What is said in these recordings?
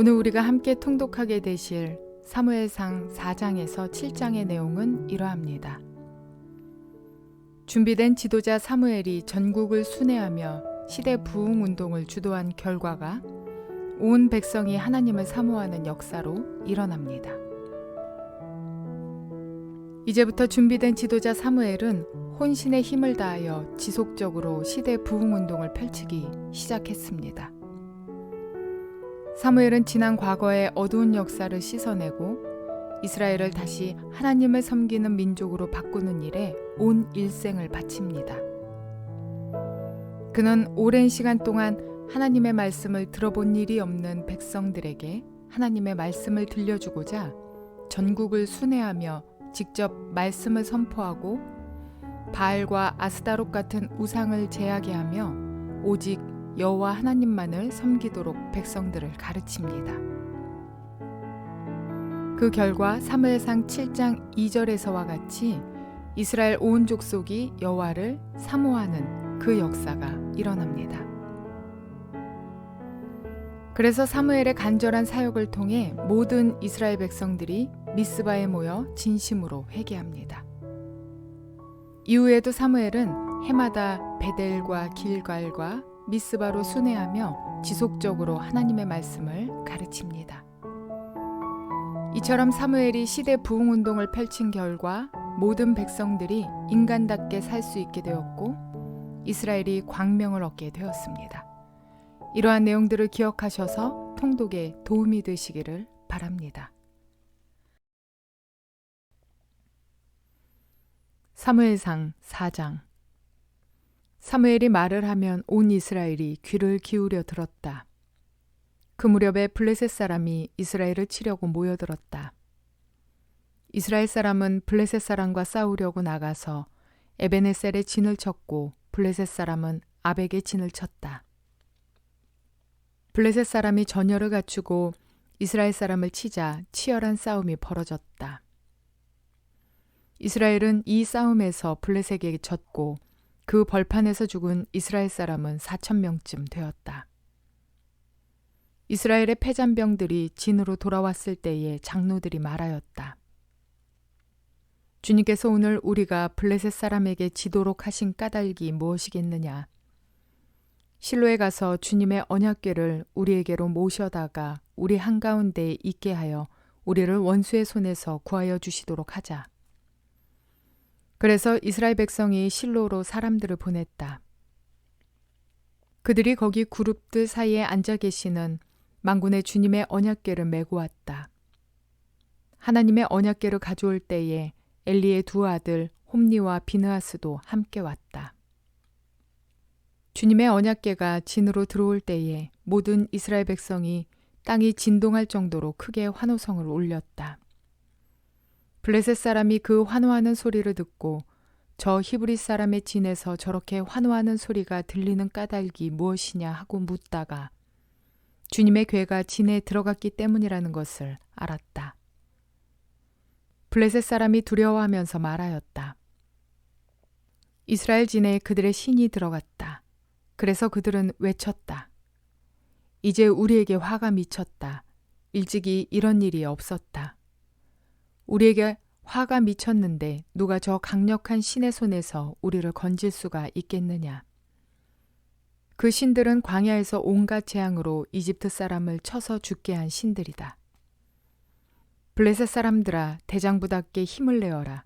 오늘 우리가 함께 통독하게 되실 사무엘상 4장에서 7장의 내용은 이러합니다. 준비된 지도자 사무엘이 전국을 순회하며 시대 부흥 운동을 주도한 결과가 온 백성이 하나님을 사모하는 역사로 일어납니다. 이제부터 준비된 지도자 사무엘은 혼신의 힘을 다하여 지속적으로 시대 부흥 운동을 펼치기 시작했습니다. 사무엘은 지난 과거의 어두운 역사를 씻어내고 이스라엘을 다시 하나님을 섬기는 민족으로 바꾸는 일에 온 일생을 바칩니다. 그는 오랜 시간 동안 하나님의 말씀을 들어본 일이 없는 백성들에게 하나님의 말씀을 들려주고자 전국을 순회하며 직접 말씀을 선포하고 바알과 아스다롯 같은 우상을 제하게 하며 오직 여호와 하나님만을 섬기도록 백성들을 가르칩니다. 그 결과 사무엘상 7장 2절에서와 같이 이스라엘 온 족속이 여호와를 사모하는 그 역사가 일어납니다. 그래서 사무엘의 간절한 사역을 통해 모든 이스라엘 백성들이 미스바에 모여 진심으로 회개합니다. 이후에도 사무엘은 해마다 베델과 길갈과 미스바로 순회하며 지속적으로 하나님의 말씀을 가르칩니다. 이처럼 사무엘이 시대 부흥 운동을 펼친 결과 모든 백성들이 인간답게 살 수 있게 되었고 이스라엘이 광명을 얻게 되었습니다. 이러한 내용들을 기억하셔서 통독에 도움이 되시기를 바랍니다. 사무엘상 4장. 사무엘이 말을 하면 온 이스라엘이 귀를 기울여 들었다. 그 무렵에 블레셋 사람이 이스라엘을 치려고 모여들었다. 이스라엘 사람은 블레셋 사람과 싸우려고 나가서 에베네셀에 진을 쳤고 블레셋 사람은 아벡에 진을 쳤다. 블레셋 사람이 전열을 갖추고 이스라엘 사람을 치자 치열한 싸움이 벌어졌다. 이스라엘은 이 싸움에서 블레셋에게 졌고 그 벌판에서 죽은 이스라엘 사람은 4,000명쯤 되었다. 이스라엘의 패잔병들이 진으로 돌아왔을 때에 장로들이 말하였다. 주님께서 오늘 우리가 블레셋 사람에게 지도록 하신 까닭이 무엇이겠느냐? 실로에 가서 주님의 언약궤를 우리에게로 모셔다가 우리 한가운데에 있게 하여 우리를 원수의 손에서 구하여 주시도록 하자. 그래서 이스라엘 백성이 실로로 사람들을 보냈다. 그들이 거기 그룹들 사이에 앉아 계시는 만군의 주님의 언약궤를 메고 왔다. 하나님의 언약궤를 가져올 때에 엘리의 두 아들 홈니와 비느하스도 함께 왔다. 주님의 언약궤가 진으로 들어올 때에 모든 이스라엘 백성이 땅이 진동할 정도로 크게 환호성을 올렸다. 블레셋 사람이 그 환호하는 소리를 듣고 저 히브리 사람의 진에서 저렇게 환호하는 소리가 들리는 까닭이 무엇이냐 하고 묻다가 주님의 궤가 진에 들어갔기 때문이라는 것을 알았다. 블레셋 사람이 두려워하면서 말하였다. 이스라엘 진에 그들의 신이 들어갔다. 그래서 그들은 외쳤다. 이제 우리에게 화가 미쳤다. 일찍이 이런 일이 없었다. 우리에게 화가 미쳤는데 누가 저 강력한 신의 손에서 우리를 건질 수가 있겠느냐. 그 신들은 광야에서 온갖 재앙으로 이집트 사람을 쳐서 죽게 한 신들이다. 블레셋 사람들아 대장부답게 힘을 내어라.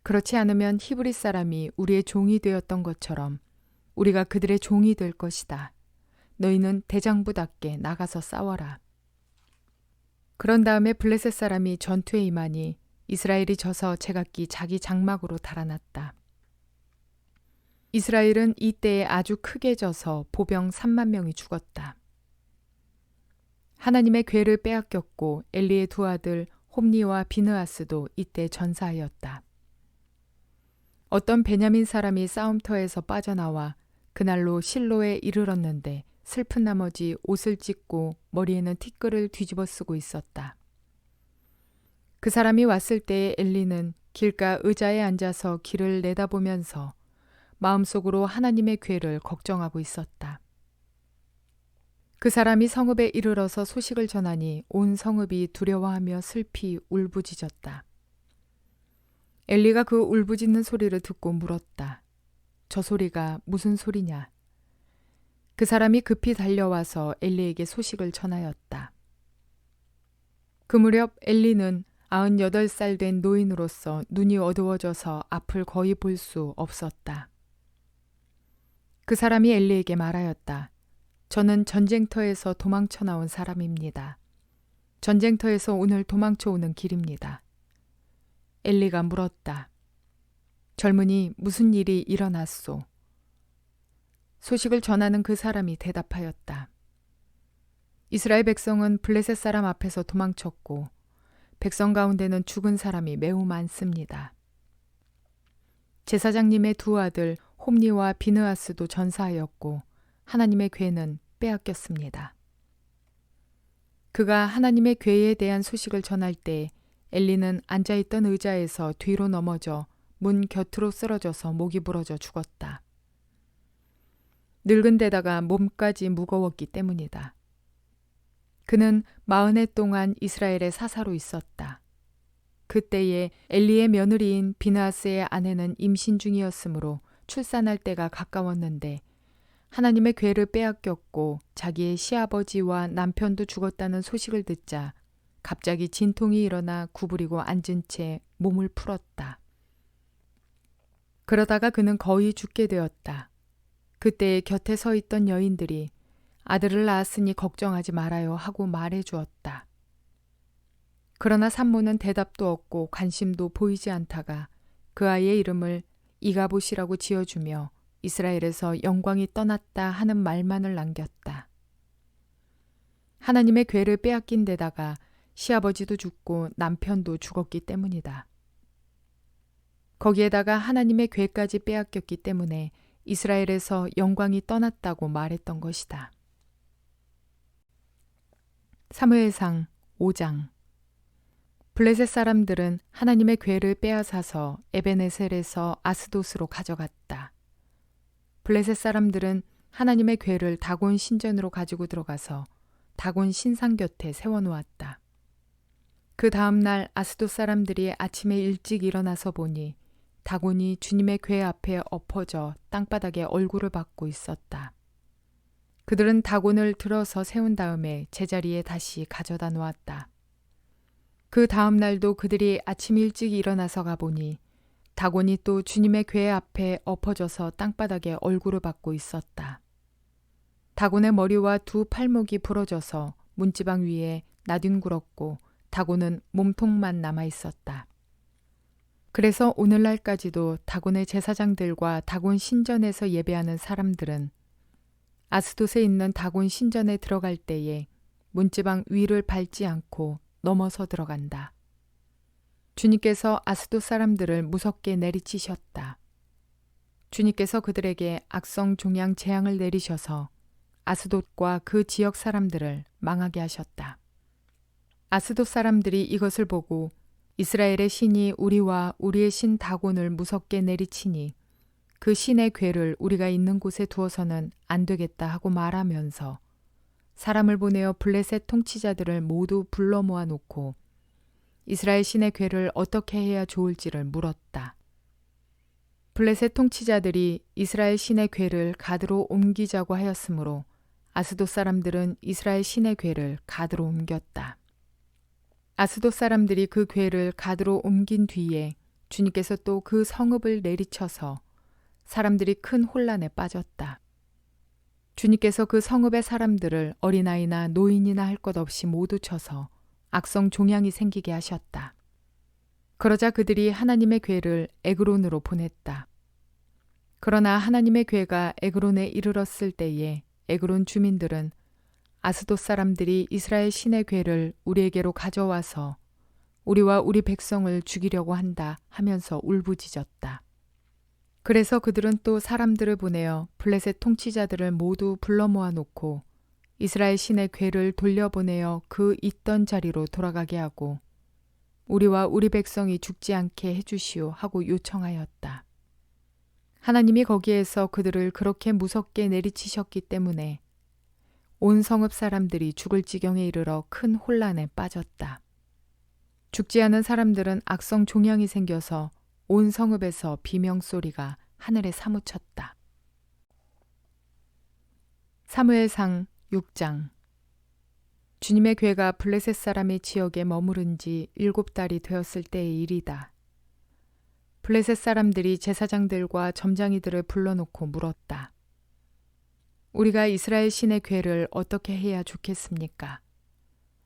그렇지 않으면 히브리 사람이 우리의 종이 되었던 것처럼 우리가 그들의 종이 될 것이다. 너희는 대장부답게 나가서 싸워라. 그런 다음에 블레셋 사람이 전투에 임하니 이스라엘이 져서 제각기 자기 장막으로 달아났다. 이스라엘은 이때에 아주 크게 져서 보병 3만 명이 죽었다. 하나님의 궤를 빼앗겼고 엘리의 두 아들 홈니와 비느하스도 이때 전사하였다. 어떤 베냐민 사람이 싸움터에서 빠져나와 그날로 실로에 이르렀는데 슬픈 나머지 옷을 찢고 머리에는 티끌을 뒤집어 쓰고 있었다. 그 사람이 왔을 때에 엘리는 길가 의자에 앉아서 길을 내다보면서 마음속으로 하나님의 궤를 걱정하고 있었다. 그 사람이 성읍에 이르러서 소식을 전하니 온 성읍이 두려워하며 슬피 울부짖었다. 엘리가 그 울부짖는 소리를 듣고 물었다. 저 소리가 무슨 소리냐? 그 사람이 급히 달려와서 엘리에게 소식을 전하였다. 그 무렵 엘리는 98살 된 노인으로서 눈이 어두워져서 앞을 거의 볼 수 없었다. 그 사람이 엘리에게 말하였다. 저는 전쟁터에서 도망쳐 나온 사람입니다. 전쟁터에서 오늘 도망쳐 오는 길입니다. 엘리가 물었다. 젊은이 무슨 일이 일어났소? 소식을 전하는 그 사람이 대답하였다. 이스라엘 백성은 블레셋 사람 앞에서 도망쳤고 백성 가운데는 죽은 사람이 매우 많습니다. 제사장님의 두 아들 홈니와 비느하스도 전사하였고 하나님의 궤는 빼앗겼습니다. 그가 하나님의 궤에 대한 소식을 전할 때 엘리는 앉아있던 의자에서 뒤로 넘어져 문 곁으로 쓰러져서 목이 부러져 죽었다. 늙은 데다가 몸까지 무거웠기 때문이다. 그는 40해 동안 이스라엘의 사사로 있었다. 그때에 엘리의 며느리인 비느하스의 아내는 임신 중이었으므로 출산할 때가 가까웠는데 하나님의 궤를 빼앗겼고 자기의 시아버지와 남편도 죽었다는 소식을 듣자 갑자기 진통이 일어나 구부리고 앉은 채 몸을 풀었다. 그러다가 그는 거의 죽게 되었다. 그때 곁에 서 있던 여인들이 아들을 낳았으니 걱정하지 말아요 하고 말해 주었다. 그러나 산모는 대답도 없고 관심도 보이지 않다가 그 아이의 이름을 이가봇이라고 지어주며 이스라엘에서 영광이 떠났다 하는 말만을 남겼다. 하나님의 궤를 빼앗긴 데다가 시아버지도 죽고 남편도 죽었기 때문이다. 거기에다가 하나님의 궤까지 빼앗겼기 때문에 이스라엘에서 영광이 떠났다고 말했던 것이다. 사무엘상 5장. 블레셋 사람들은 하나님의 궤를 빼앗아서 에베네셀에서 아스돗으로 가져갔다. 블레셋 사람들은 하나님의 궤를 다곤 신전으로 가지고 들어가서 다곤 신상 곁에 세워놓았다. 그 다음 날 아스돗 사람들이 아침에 일찍 일어나서 보니 다곤이 주님의 궤 앞에 엎어져 땅바닥에 얼굴을 받고 있었다. 그들은 다곤을 들어서 세운 다음에 제자리에 다시 가져다 놓았다. 그 다음 날도 그들이 아침 일찍 일어나서 가보니 다곤이 또 주님의 궤 앞에 엎어져서 땅바닥에 얼굴을 받고 있었다. 다곤의 머리와 두 팔목이 부러져서 문지방 위에 나뒹굴었고 다곤은 몸통만 남아 있었다. 그래서 오늘날까지도 다곤의 제사장들과 다곤 신전에서 예배하는 사람들은 아스돗에 있는 다곤 신전에 들어갈 때에 문지방 위를 밟지 않고 넘어서 들어간다. 주님께서 아스돗 사람들을 무섭게 내리치셨다. 주님께서 그들에게 악성 종양 재앙을 내리셔서 아스돗과 그 지역 사람들을 망하게 하셨다. 아스돗 사람들이 이것을 보고 이스라엘의 신이 우리와 우리의 신 다곤을 무섭게 내리치니 그 신의 궤를 우리가 있는 곳에 두어서는 안 되겠다 하고 말하면서 사람을 보내어 블레셋 통치자들을 모두 불러 모아놓고 이스라엘 신의 궤를 어떻게 해야 좋을지를 물었다. 블레셋 통치자들이 이스라엘 신의 궤를 가드로 옮기자고 하였으므로 아스돗 사람들은 이스라엘 신의 궤를 가드로 옮겼다. 아스돗 사람들이 그 궤를 가드로 옮긴 뒤에 주님께서 또 그 성읍을 내리쳐서 사람들이 큰 혼란에 빠졌다. 주님께서 그 성읍의 사람들을 어린아이나 노인이나 할 것 없이 모두 쳐서 악성 종양이 생기게 하셨다. 그러자 그들이 하나님의 궤를 에그론으로 보냈다. 그러나 하나님의 궤가 에그론에 이르렀을 때에 에그론 주민들은 아스돗 사람들이 이스라엘 신의 궤를 우리에게로 가져와서 우리와 우리 백성을 죽이려고 한다 하면서 울부짖었다. 그래서 그들은 또 사람들을 보내어 블레셋 통치자들을 모두 불러 모아놓고 이스라엘 신의 궤를 돌려보내어 그 있던 자리로 돌아가게 하고 우리와 우리 백성이 죽지 않게 해주시오 하고 요청하였다. 하나님이 거기에서 그들을 그렇게 무섭게 내리치셨기 때문에 온 성읍 사람들이 죽을 지경에 이르러 큰 혼란에 빠졌다. 죽지 않은 사람들은 악성 종양이 생겨서 온 성읍에서 비명소리가 하늘에 사무쳤다. 사무엘상 6장. 주님의 괴가 블레셋 사람의 지역에 머무른 지 7달이 되었을 때의 일이다. 블레셋 사람들이 제사장들과 점장이들을 불러놓고 물었다. 우리가 이스라엘 신의 괴를 어떻게 해야 좋겠습니까?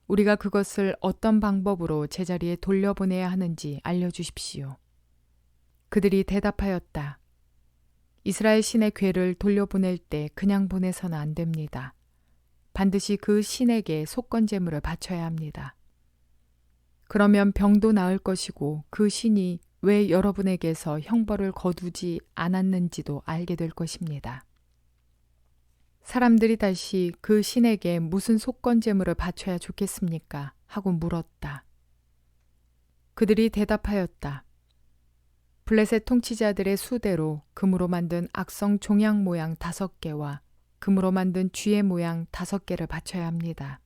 우리가 그것을 어떤 방법으로 제자리에 돌려보내야 하는지 알려주십시오. 그들이 대답하였다. 이스라엘 신의 괴를 돌려보낼 때 그냥 보내서는 안 됩니다. 반드시 그 신에게 속건제물을 바쳐야 합니다. 그러면 병도 나을 것이고 그 신이 왜 여러분에게서 형벌을 거두지 않았는지도 알게 될 것입니다. 사람들이 다시 그 신에게 무슨 속건제물을 바쳐야 좋겠습니까? 하고 물었다. 그들이 대답하였다. 블레셋 통치자들의 수대로 금으로 만든 악성 종양 모양 5개와 금으로 만든 쥐의 모양 5개를 바쳐야 합니다.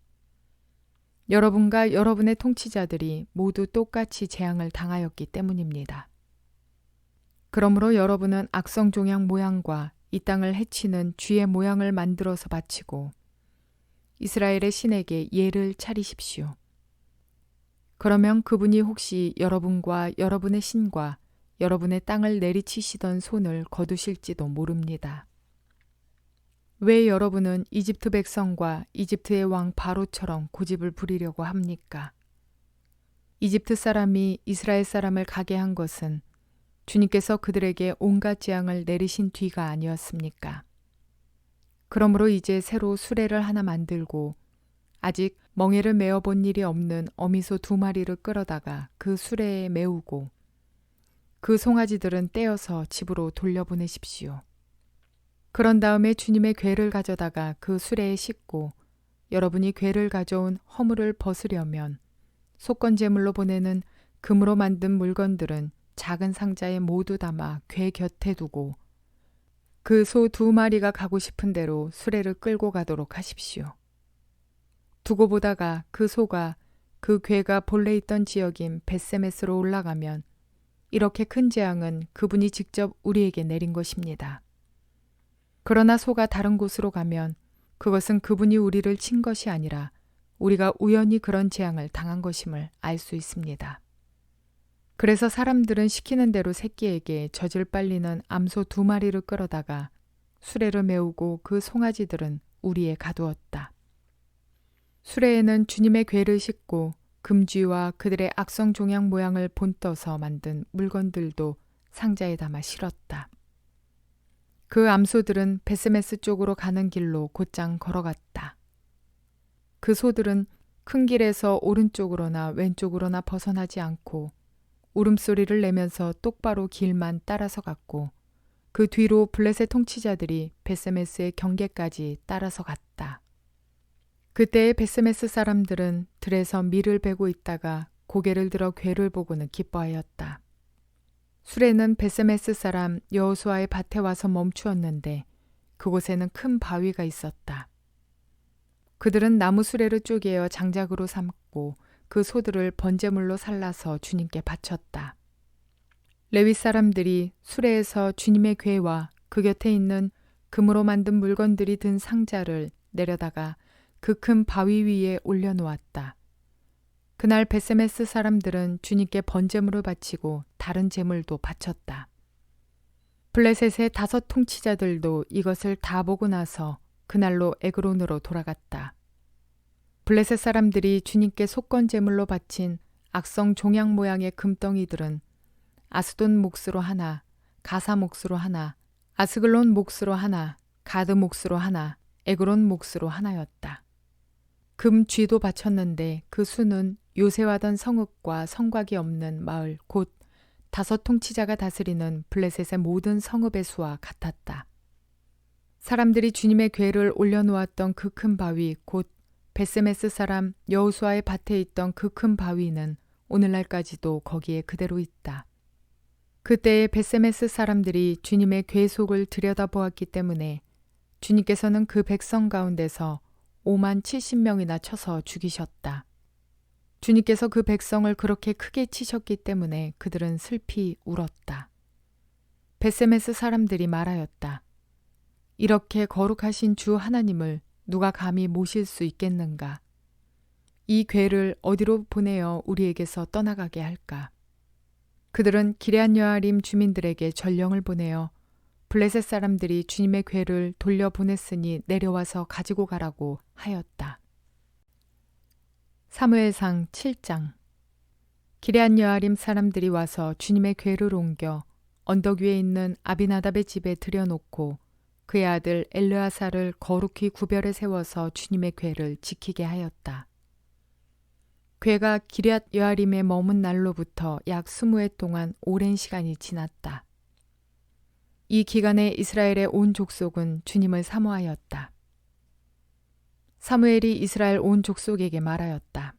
여러분과 여러분의 통치자들이 모두 똑같이 재앙을 당하였기 때문입니다. 그러므로 여러분은 악성 종양 모양과 이 땅을 해치는 쥐의 모양을 만들어서 바치고 이스라엘의 신에게 예를 차리십시오. 그러면 그분이 혹시 여러분과 여러분의 신과 여러분의 땅을 내리치시던 손을 거두실지도 모릅니다. 왜 여러분은 이집트 백성과 이집트의 왕 바로처럼 고집을 부리려고 합니까? 이집트 사람이 이스라엘 사람을 가게 한 것은 주님께서 그들에게 온갖 재앙을 내리신 뒤가 아니었습니까? 그러므로 이제 새로 수레를 하나 만들고 아직 멍에를 메어본 일이 없는 어미소 2마리를 끌어다가 그 수레에 메우고 그 송아지들은 떼어서 집으로 돌려보내십시오. 그런 다음에 주님의 궤를 가져다가 그 수레에 싣고 여러분이 궤를 가져온 허물을 벗으려면 속건제물로 보내는 금으로 만든 물건들은 작은 상자에 모두 담아 궤 곁에 두고 그 소 2마리가 가고 싶은 대로 수레를 끌고 가도록 하십시오. 두고 보다가 그 소가 그 궤가 본래 있던 지역인 벳세메스로 올라가면 이렇게 큰 재앙은 그분이 직접 우리에게 내린 것입니다. 그러나 소가 다른 곳으로 가면 그것은 그분이 우리를 친 것이 아니라 우리가 우연히 그런 재앙을 당한 것임을 알 수 있습니다. 그래서 사람들은 시키는 대로 새끼에게 젖을 빨리는 암소 2마리를 끌어다가 수레를 메우고 그 송아지들은 우리에 가두었다. 수레에는 주님의 궤를 싣고 금쥐와 그들의 악성 종양 모양을 본떠서 만든 물건들도 상자에 담아 실었다. 그 암소들은 벳세메스 쪽으로 가는 길로 곧장 걸어갔다. 그 소들은 큰 길에서 오른쪽으로나 왼쪽으로나 벗어나지 않고 울음소리를 내면서 똑바로 길만 따라서 갔고 그 뒤로 블레셋 통치자들이 벳세메스의 경계까지 따라서 갔다. 그때의 벳세메스 사람들은 들에서 밀을 베고 있다가 고개를 들어 궤를 보고는 기뻐하였다. 수레는 벳세메스 사람 여호수아의 밭에 와서 멈추었는데 그곳에는 큰 바위가 있었다. 그들은 나무 수레를 쪼개어 장작으로 삼고 그 소들을 번제물로 살라서 주님께 바쳤다. 레위 사람들이 수레에서 주님의 궤와 그 곁에 있는 금으로 만든 물건들이 든 상자를 내려다가 그 큰 바위 위에 올려놓았다. 그날 벳세메스 사람들은 주님께 번제물을 바치고 다른 제물도 바쳤다. 블레셋의 5 통치자들도 이것을 다 보고 나서 그날로 에그론으로 돌아갔다. 블레셋 사람들이 주님께 속건제물로 바친 악성 종양 모양의 금덩이들은 아스돈 몫으로 하나, 가사 몫으로 하나, 아스글론 몫으로 하나, 가드 몫으로 하나, 에그론 몫으로 하나였다. 금 쥐도 바쳤는데 그 수는 요새와던 성읍과 성곽이 없는 마을 곧 5 통치자가 다스리는 블레셋의 모든 성읍의 수와 같았다. 사람들이 주님의 궤를 올려놓았던 그 큰 바위 곧 벳세메스 사람 여호수아의 밭에 있던 그 큰 바위는 오늘날까지도 거기에 그대로 있다. 그때의 벳세메스 사람들이 주님의 궤 속을 들여다보았기 때문에 주님께서는 그 백성 가운데서 5만 70명이나 쳐서 죽이셨다. 주님께서 그 백성을 그렇게 크게 치셨기 때문에 그들은 슬피 울었다. 베세메스 사람들이 말하였다. 이렇게 거룩하신 주 하나님을 누가 감히 모실 수 있겠는가? 이 괴를 어디로 보내어 우리에게서 떠나가게 할까? 그들은 기럇 여아림 주민들에게 전령을 보내어 블레셋 사람들이 주님의 괴를 돌려보냈으니 내려와서 가지고 가라고 하였다. 사무엘상 7장. 기럇 여아림 사람들이 와서 주님의 괴를 옮겨 언덕 위에 있는 아비나답의 집에 들여놓고 그의 아들 엘르아사를 거룩히 구별해 세워서 주님의 궤를 지키게 하였다. 궤가 기럇 여아림에 머문 날로부터 약 20해 동안 오랜 시간이 지났다. 이 기간에 이스라엘의 온 족속은 주님을 사모하였다. 사무엘이 이스라엘 온 족속에게 말하였다.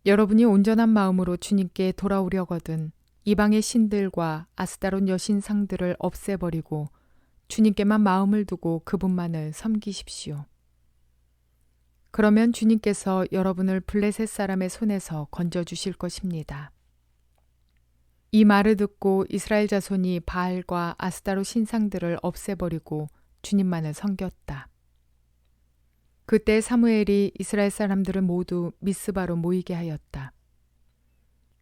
여러분이 온전한 마음으로 주님께 돌아오려거든 이방의 신들과 아스다롯 여신상들을 없애버리고 주님께만 마음을 두고 그분만을 섬기십시오. 그러면 주님께서 여러분을 블레셋 사람의 손에서 건져주실 것입니다. 이 말을 듣고 이스라엘 자손이 바알과 아스다롯 신상들을 없애버리고 주님만을 섬겼다. 그때 사무엘이 이스라엘 사람들을 모두 미스바로 모이게 하였다.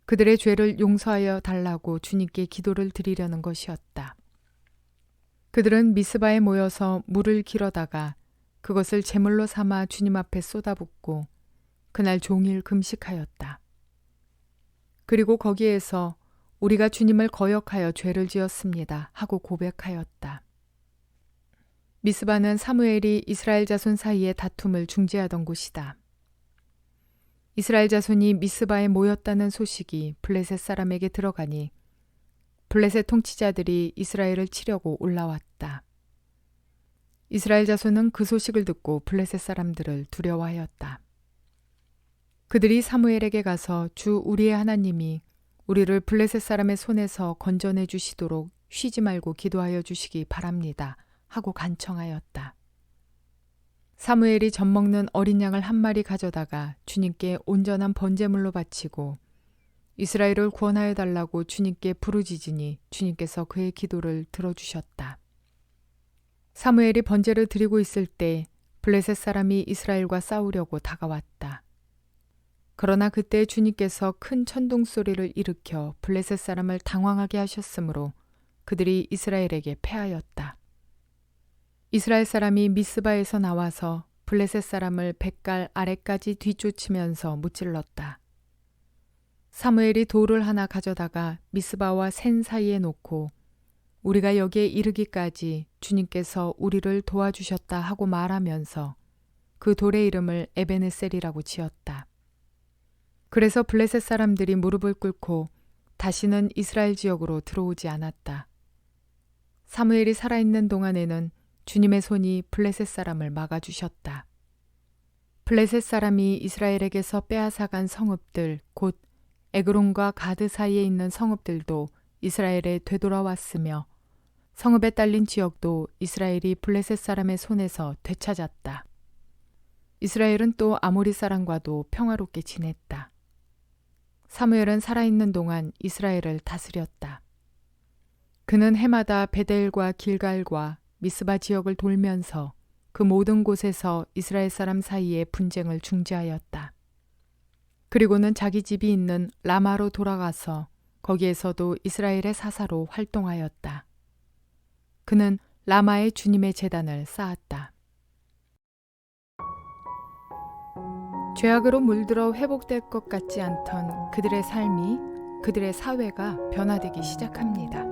그들의 죄를 용서하여 달라고 주님께 기도를 드리려는 것이었다. 그들은 미스바에 모여서 물을 길어다가 그것을 제물로 삼아 주님 앞에 쏟아붓고 그날 종일 금식하였다. 그리고 거기에서 우리가 주님을 거역하여 죄를 지었습니다 하고 고백하였다. 미스바는 사무엘이 이스라엘 자손 사이의 다툼을 중재하던 곳이다. 이스라엘 자손이 미스바에 모였다는 소식이 블레셋 사람에게 들어가니 블레셋 통치자들이 이스라엘을 치려고 올라왔다. 이스라엘 자손은 그 소식을 듣고 블레셋 사람들을 두려워하였다. 그들이 사무엘에게 가서 주 우리의 하나님이 우리를 블레셋 사람의 손에서 건져내 주시도록 쉬지 말고 기도하여 주시기 바랍니다 하고 간청하였다. 사무엘이 젖먹는 어린 양을 한 마리 가져다가 주님께 온전한 번제물로 바치고 이스라엘을 구원하여 달라고 주님께 부르짖으니 주님께서 그의 기도를 들어주셨다. 사무엘이 번제를 드리고 있을 때 블레셋 사람이 이스라엘과 싸우려고 다가왔다. 그러나 그때 주님께서 큰 천둥 소리를 일으켜 블레셋 사람을 당황하게 하셨으므로 그들이 이스라엘에게 패하였다. 이스라엘 사람이 미스바에서 나와서 블레셋 사람을 뱃갈 아래까지 뒤쫓으면서 무찔렀다. 사무엘이 돌을 하나 가져다가 미스바와 센 사이에 놓고 우리가 여기에 이르기까지 주님께서 우리를 도와주셨다 하고 말하면서 그 돌의 이름을 에베네셀이라고 지었다. 그래서 블레셋 사람들이 무릎을 꿇고 다시는 이스라엘 지역으로 들어오지 않았다. 사무엘이 살아있는 동안에는 주님의 손이 블레셋 사람을 막아주셨다. 블레셋 사람이 이스라엘에게서 빼앗아간 성읍들 곧 에그론과 가드 사이에 있는 성읍들도 이스라엘에 되돌아왔으며 성읍에 딸린 지역도 이스라엘이 블레셋 사람의 손에서 되찾았다. 이스라엘은 또 아모리 사람과도 평화롭게 지냈다. 사무엘은 살아있는 동안 이스라엘을 다스렸다. 그는 해마다 베델과 길갈과 미스바 지역을 돌면서 그 모든 곳에서 이스라엘 사람 사이에 분쟁을 중재하였다. 그리고는 자기 집이 있는 라마로 돌아가서 거기에서도 이스라엘의 사사로 활동하였다. 그는 라마에 주님의 제단을 쌓았다. 죄악으로 물들어 회복될 것 같지 않던 그들의 삶이, 그들의 사회가 변화되기 시작합니다.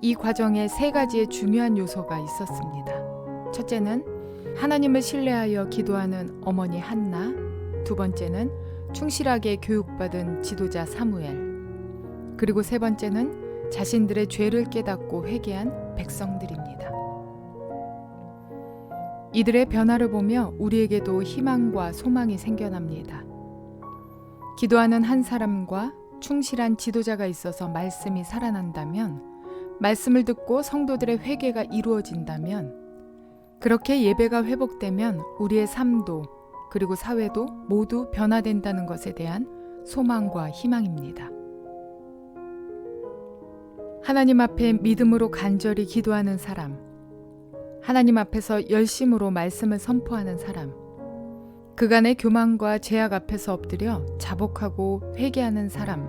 이 과정에 세 가지의 중요한 요소가 있었습니다. 첫째는 하나님을 신뢰하여 기도하는 어머니 한나, 두 번째는 충실하게 교육받은 지도자 사무엘, 그리고 세 번째는 자신들의 죄를 깨닫고 회개한 백성들입니다. 이들의 변화를 보며 우리에게도 희망과 소망이 생겨납니다. 기도하는 한 사람과 충실한 지도자가 있어서 말씀이 살아난다면, 말씀을 듣고 성도들의 회개가 이루어진다면 그렇게 예배가 회복되면 우리의 삶도 그리고 사회도 모두 변화된다는 것에 대한 소망과 희망입니다. 하나님 앞에 믿음으로 간절히 기도하는 사람, 하나님 앞에서 열심으로 말씀을 선포하는 사람, 그간의 교만과 죄악 앞에서 엎드려 자복하고 회개하는 사람,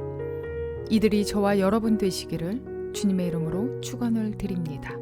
이들이 저와 여러분 되시기를 주님의 이름으로 축원을 드립니다.